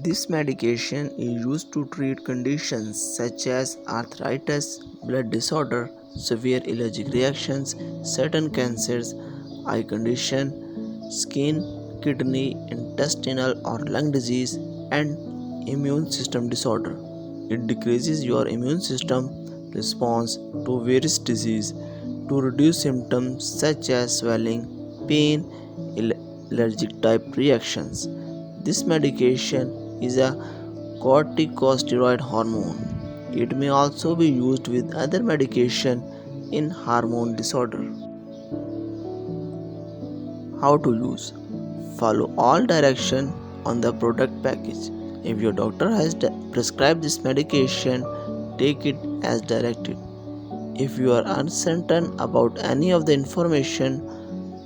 This medication is used to treat conditions such as arthritis, blood disorder, severe allergic reactions, certain cancers, eye condition, skin, kidney, intestinal or lung disease, and immune system disorder. It decreases your immune system response to various disease to reduce symptoms such as swelling, pain, allergic type reactions. This medication is a corticosteroid hormone. It may also be used with other medication in hormone disorder. How to use? Follow all direction on the product package. If your doctor has prescribed this medication, take it as directed. If you are uncertain about any of the information,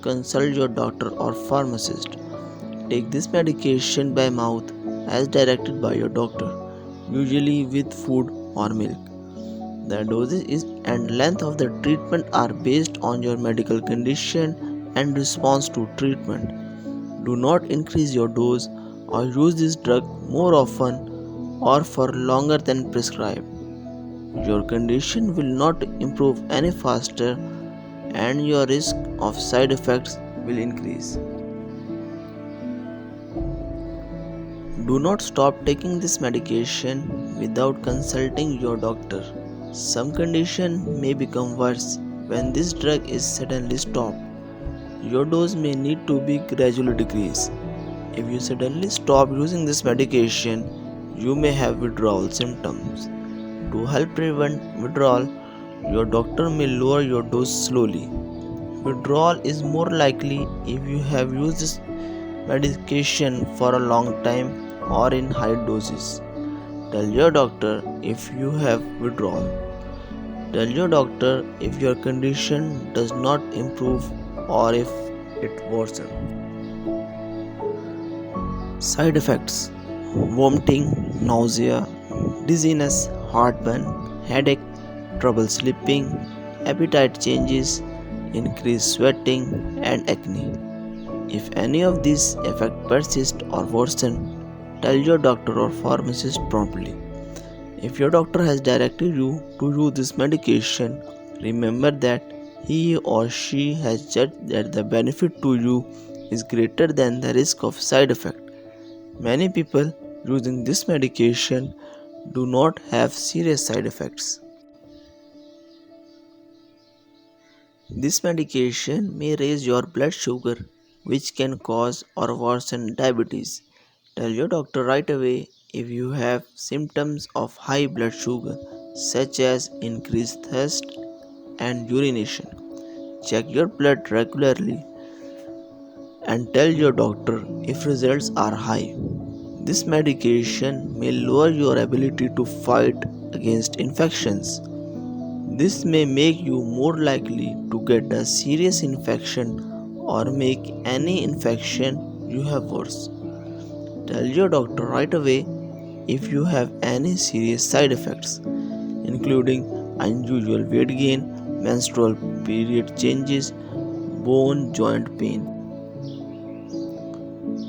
consult your doctor or pharmacist. Take this medication by mouth as directed by your doctor, usually with food or milk. The dosage and length of the treatment are based on your medical condition and response to treatment. Do not increase your dose or use this drug more often or for longer than prescribed. Your condition will not improve any faster and your risk of side effects will increase. Do not stop taking this medication without consulting your doctor. Some condition may become worse when this drug is suddenly stopped. Your dose may need to be gradually decreased. If you suddenly stop using this medication, you may have withdrawal symptoms. To help prevent withdrawal, your doctor may lower your dose slowly. Withdrawal is more likely if you have used this medication for a long time or in high doses. Tell your doctor if you have withdrawal. Tell your doctor if your condition does not improve or if it worsens. Side effects: vomiting, nausea, dizziness, heartburn, headache, trouble sleeping, appetite changes, increased sweating, and acne. If any of these effects persist or worsen, tell your doctor or pharmacist promptly. If your doctor has directed you to use this medication, remember that he or she has judged that the benefit to you is greater than the risk of side effect. Many people using this medication do not have serious side effects. This medication may raise your blood sugar, which can cause or worsen diabetes. Tell your doctor right away if you have symptoms of high blood sugar, such as increased thirst and urination. Check your blood regularly and tell your doctor if results are high. This medication may lower your ability to fight against infections. This may make you more likely to get a serious infection or make any infection you have worse. Tell your doctor right away if you have any serious side effects, including unusual weight gain, menstrual period changes, bone joint pain,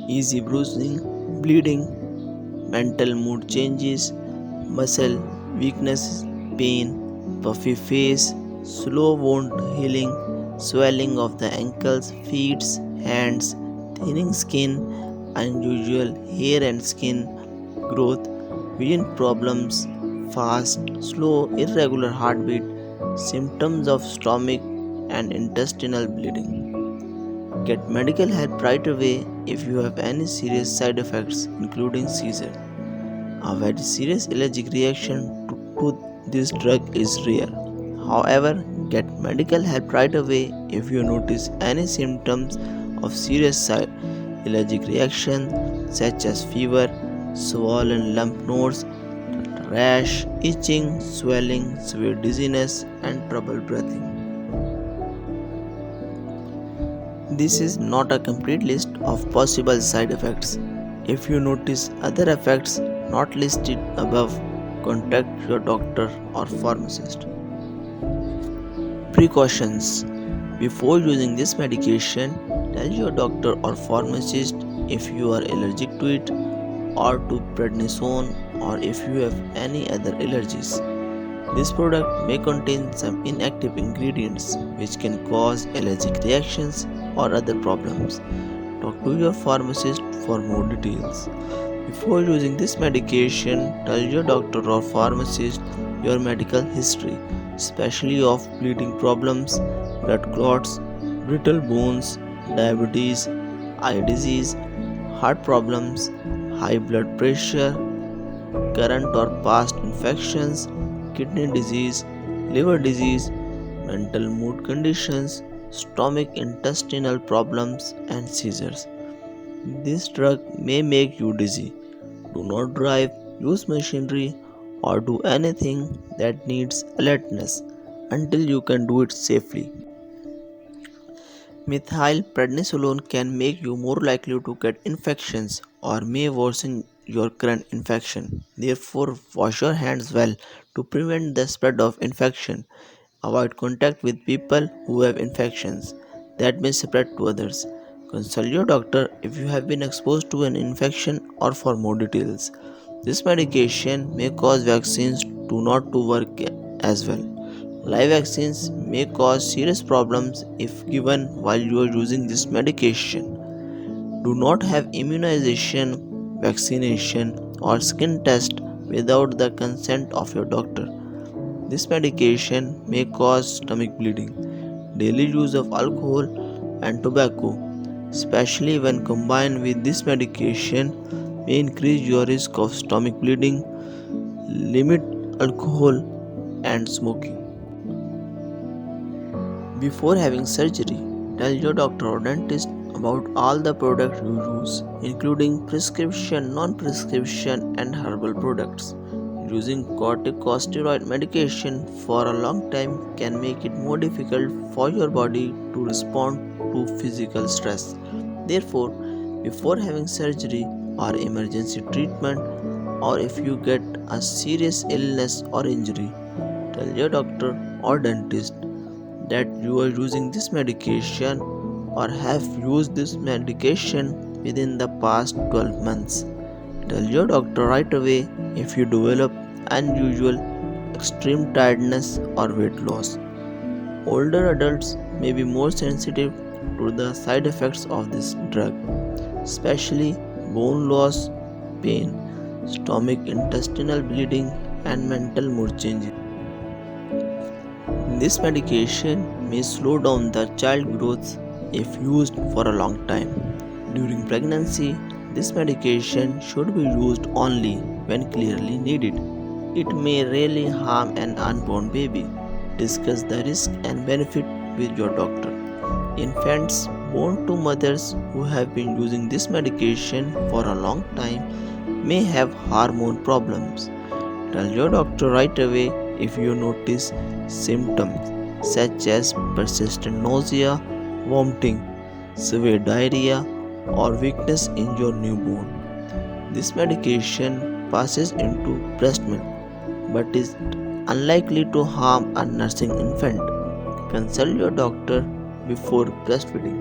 easy bruising, bleeding, mental mood changes, muscle weakness, pain, puffy face, slow wound healing, swelling of the ankles, feet, hands, thinning skin, unusual hair and skin growth, vision problems, fast, slow, irregular heartbeat, symptoms of stomach and intestinal bleeding. Get medical help right away if you have any serious side effects, including seizure. A very serious allergic reaction to this drug is rare. However, get medical help right away if you notice any symptoms of serious allergic reaction such as fever, swollen lymph nodes, rash, itching, swelling, severe dizziness, and trouble breathing. This is not a complete list of possible side effects. If you notice other effects not listed above, contact your doctor or pharmacist. Precautions: before using this medication, tell your doctor or pharmacist if you are allergic to it or to prednisone or if you have any other allergies. This product may contain some inactive ingredients which can cause allergic reactions or other problems. Talk to your pharmacist for more details. Before using this medication, tell your doctor or pharmacist your medical history, especially of bleeding problems, blood clots, brittle bones, diabetes, eye disease, heart problems, high blood pressure, current or past infections, kidney disease, liver disease, mental mood conditions, stomach intestinal problems, and seizures. This drug may make you dizzy. Do not drive, use machinery, or do anything that needs alertness until you can do it safely. Methylprednisolone can make you more likely to get infections or may worsen your current infection. Therefore, wash your hands well to prevent the spread of infection. Avoid contact with people who have infections that may spread to others. Consult your doctor if you have been exposed to an infection or for more details. This medication may cause vaccines to not to work as well. Live vaccines may cause serious problems if given while you are using this medication. Do not have immunization, vaccination, or skin test without the consent of your doctor. This medication may cause stomach bleeding. Daily use of alcohol and tobacco, especially when combined with this medication, may increase your risk of stomach bleeding. Limit alcohol and smoking. Before having surgery, tell your doctor or dentist about all the products you use, including prescription, non-prescription, and herbal products. Using corticosteroid medication for a long time can make it more difficult for your body to respond to physical stress. Therefore, before having surgery or emergency treatment, or if you get a serious illness or injury, tell your doctor or dentist that you are using this medication or have used this medication within the past 12 months. Tell your doctor right away if you develop unusual extreme tiredness or weight loss. Older adults may be more sensitive to the side effects of this drug, especially bone loss, pain, stomach intestinal bleeding, and mental mood changes. This medication may slow down the child growth if used for a long time. During pregnancy, this medication should be used only when clearly needed. It may really harm an unborn baby. Discuss the risk and benefit with your doctor. Infants born to mothers who have been using this medication for a long time may have hormone problems. Tell your doctor right away if you notice symptoms such as persistent nausea, vomiting, severe diarrhea, or weakness in your newborn. This medication passes into breast milk but is unlikely to harm a nursing infant. Consult your doctor before breastfeeding.